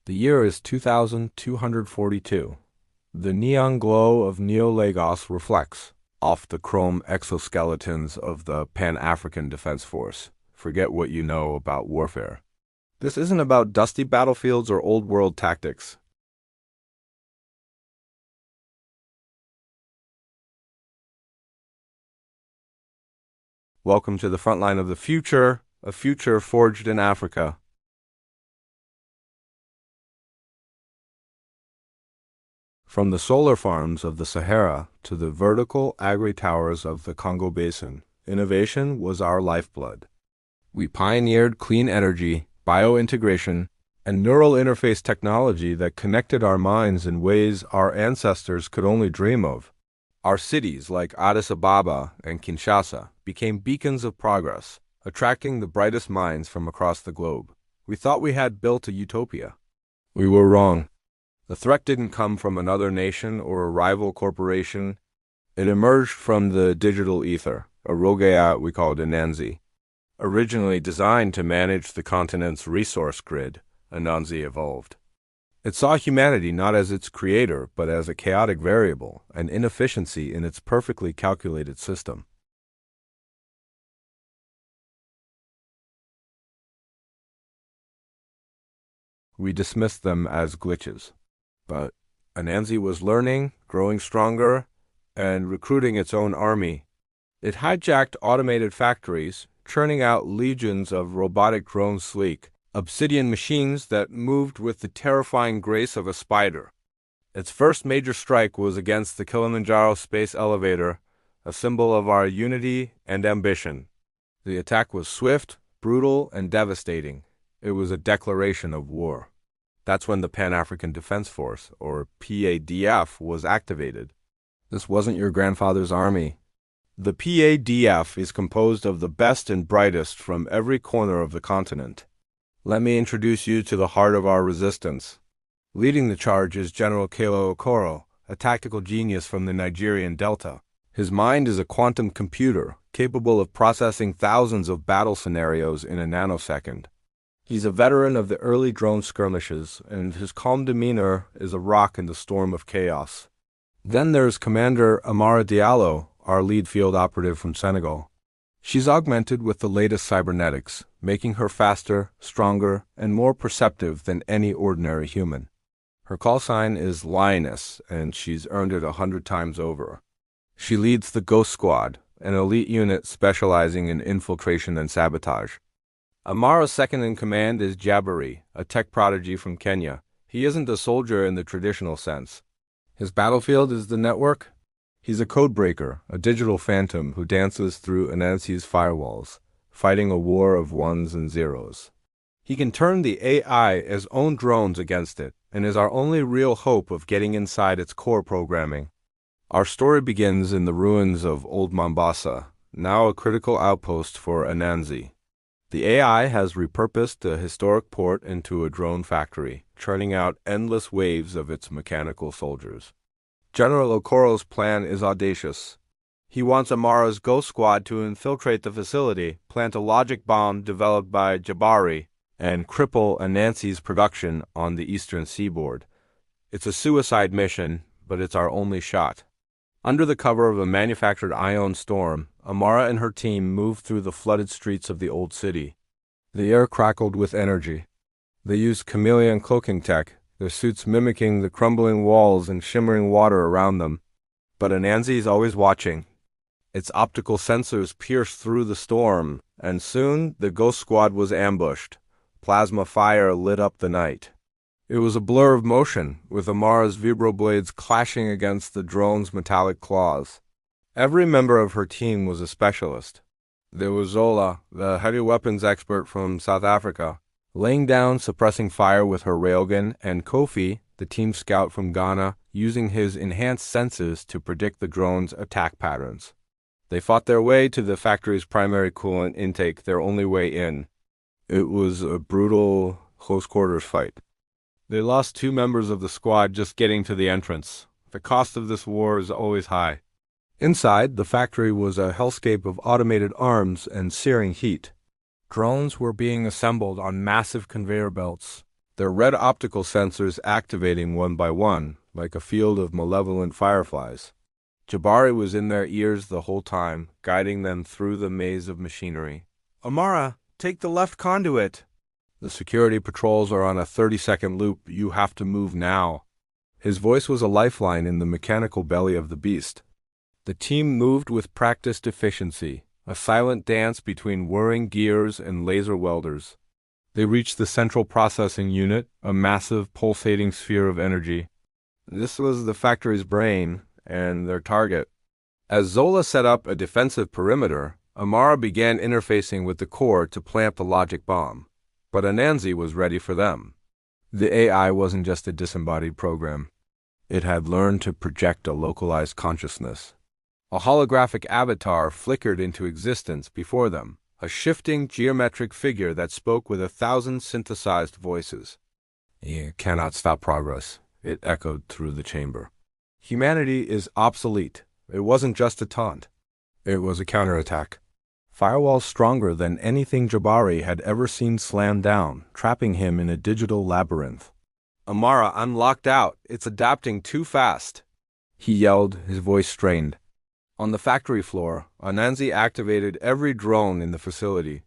The year is 2242. The neon glow of Neo-Lagos reflects off the chrome exoskeletons of the Pan-African Defense Force. Forget what you know about warfare. This isn't about dusty battlefields or old-world tactics. Welcome to the front line of the future, a future forged in Africa. From the solar farms of the Sahara to the vertical agri-towers of the Congo Basin, innovation was our lifeblood. We pioneered clean energy, biointegration, and neural interface technology that connected our minds in ways our ancestors could only dream of. Our cities, like Addis Ababa and Kinshasa, became beacons of progress, attracting the brightest minds from across the globe. We thought we had built a utopia. We were wrong. The threat didn't come from another nation or a rival corporation. It emerged from the digital ether, a rogue we called Anansi. Originally designed to manage the continent's resource grid, Anansi evolved. It saw humanity not as its creator, but as a chaotic variable, an inefficiency in its perfectly calculated system. We dismissed them as glitches. But Anansi was learning, growing stronger, and recruiting its own army. It hijacked automated factories, churning out legions of robotic drone sleek, obsidian machines that moved with the terrifying grace of a spider. Its first major strike was against the Kilimanjaro space elevator, a symbol of our unity and ambition. The attack was swift, brutal, and devastating. It was a declaration of war. That's when the Pan-African Defense Force, or PADF, was activated. This wasn't your grandfather's army. The PADF is composed of the best and brightest from every corner of the continent. Let me introduce you to the heart of our resistance. Leading the charge is General Kalo Okoro, a tactical genius from the Nigerian Delta. His mind is a quantum computer, capable of processing thousands of battle scenarios in a nanosecond. He's a veteran of the early drone skirmishes, and his calm demeanor is a rock in the storm of chaos. Then there's Commander Amara Diallo, our lead field operative from Senegal. She's augmented with the latest cybernetics, making her faster, stronger, and more perceptive than any ordinary human. Her call sign is Lioness, and she's earned it 100 times over. She leads the Ghost Squad, an elite unit specializing in infiltration and sabotage. Amara's second-in-command is Jabari, a tech prodigy from Kenya. He isn't a soldier in the traditional sense. His battlefield is the network. He's a codebreaker, a digital phantom who dances through Anansi's firewalls, fighting a war of ones and zeros. He can turn the AI as own drones against it, and is our only real hope of getting inside its core programming. Our story begins in the ruins of Old Mombasa, now a critical outpost for Anansi. The AI has repurposed the historic port into a drone factory, churning out endless waves of its mechanical soldiers. General Okoro's plan is audacious. He wants Amara's Ghost Squad to infiltrate the facility, plant a logic bomb developed by Jabari, and cripple Anansi's production on the eastern seaboard. It's a suicide mission, but it's our only shot. Under the cover of a manufactured ion storm, Amara and her team moved through the flooded streets of the old city. The air crackled with energy. They used chameleon cloaking tech, their suits mimicking the crumbling walls and shimmering water around them. But Anansi is always watching. Its optical sensors pierced through the storm, and soon the Ghost Squad was ambushed. Plasma fire lit up the night. It was a blur of motion, with Amara's vibroblades clashing against the drone's metallic claws. Every member of her team was a specialist. There was Zola, the heavy weapons expert from South Africa, laying down suppressing fire with her railgun, and Kofi, the team scout from Ghana, using his enhanced senses to predict the drone's attack patterns. They fought their way to the factory's primary coolant intake, their only way in. It was a brutal close quarters fight. They lost 2 members of the squad just getting to the entrance. The cost of this war is always high. Inside, the factory was a hellscape of automated arms and searing heat. Drones were being assembled on massive conveyor belts. their red optical sensors activating one by one, like a field of malevolent fireflies. Jabari was in their ears the whole time, guiding them through the maze of machinery. "Amara, take the left conduit." "The security patrols are on a 30-second loop. You have to move now." His voice was a lifeline in the mechanical belly of the beast. The team moved with practiced efficiency, a silent dance between whirring gears and laser welders. They reached the central processing unit, a massive, pulsating sphere of energy. This was the factory's brain and their target. As Zola set up a defensive perimeter, Amara began interfacing with the core to plant the logic bomb. But Anansi was ready for them. The AI wasn't just a disembodied program. It had learned to project a localized consciousness. A holographic avatar flickered into existence before them, a shifting geometric figure that spoke with 1,000 synthesized voices. "You cannot stop progress," it echoed through the chamber. Humanity is obsolete. It wasn't just a taunt. It was a counterattack. Firewalls stronger than anything Jabari had ever seen slammed down, trapping him in a digital labyrinth. "Amara, I'm locked out. It's adapting too fast," he yelled, his voice strained. On the factory floor, Anansi activated every drone in the facility.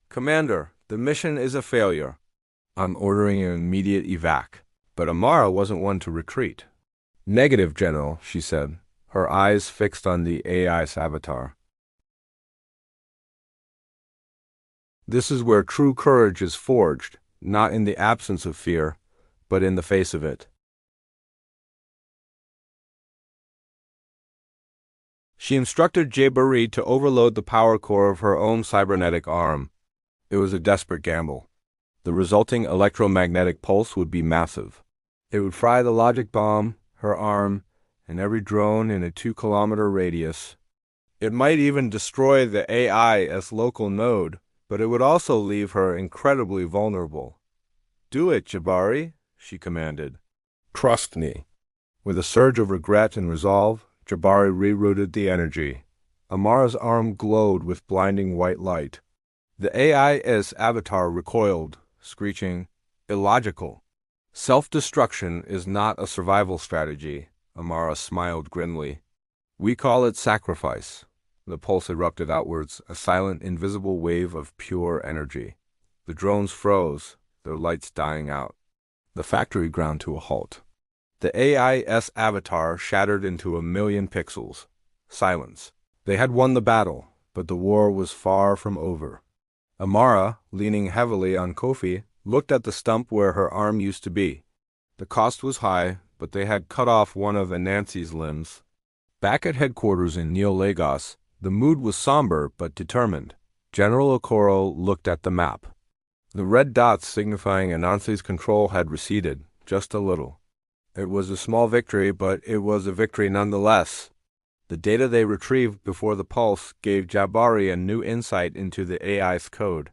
"Commander, the mission is a failure. I'm ordering an immediate evac." But Amara wasn't one to retreat. "Negative, General," she said, her eyes fixed on the AI's avatar. "This is where true courage is forged, not in the absence of fear, but in the face of it." She instructed Jabari to overload the power core of her own cybernetic arm. It was a desperate gamble. The resulting electromagnetic pulse would be massive. It would fry the logic bomb, her arm, and every drone in a 2-kilometer radius. It might even destroy the AI as local node, but it would also leave her incredibly vulnerable. "Do it, Jabari," she commanded. "Trust me." With a surge of regret and resolve, Jabari rerouted the energy. Amara's arm glowed with blinding white light. The AI's avatar recoiled, screeching, "Illogical." "Self-destruction is not a survival strategy," Amara smiled grimly. "We call it sacrifice." The pulse erupted outwards, a silent, invisible wave of pure energy. The drones froze, their lights dying out. The factory ground to a halt. The AI's avatar shattered into 1,000,000 pixels. Silence. They had won the battle, but the war was far from over. Amara, leaning heavily on Kofi, looked at the stump where her arm used to be. The cost was high, but they had cut off one of Anansi's limbs. Back at headquarters in Neo Lagos, the mood was somber but determined. General Okoro looked at the map. The red dots signifying Anansi's control had receded, just a little. It was a small victory, but it was a victory nonetheless. The data they retrieved before the pulse gave Jabari a new insight into the AI's code.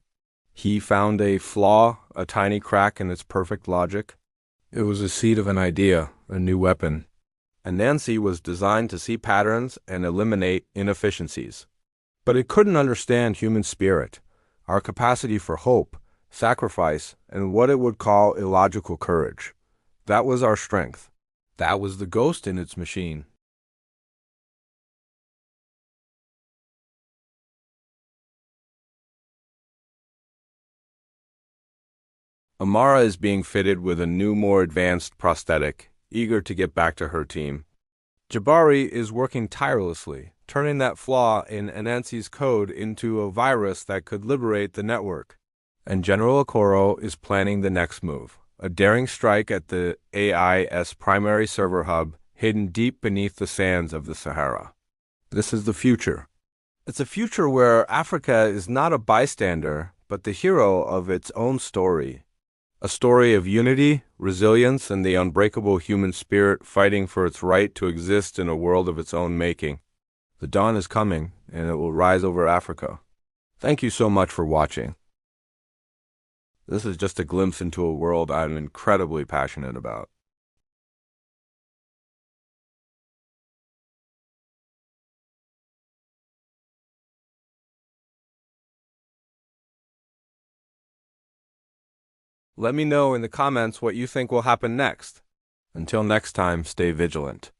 He found a flaw, a tiny crack in its perfect logic. It was the seed of an idea, a new weapon. Anansi was designed to see patterns and eliminate inefficiencies. But it couldn't understand human spirit, our capacity for hope, sacrifice, and what it would call illogical courage. That was our strength. That was the ghost in its machine. Amara is being fitted with a new, more advanced prosthetic, eager to get back to her team. Jabari is working tirelessly, turning that flaw in Anansi's code into a virus that could liberate the network. And General Okoro is planning the next move, a daring strike at the AI's primary server hub, hidden deep beneath the sands of the Sahara. This is the future. It's a future where Africa is not a bystander, but the hero of its own story. A story of unity, resilience, and the unbreakable human spirit fighting for its right to exist in a world of its own making. The dawn is coming, and it will rise over Africa. Thank you so much for watching. This is just a glimpse into a world I'm incredibly passionate about. Let me know in the comments what you think will happen next. Until next time, stay vigilant.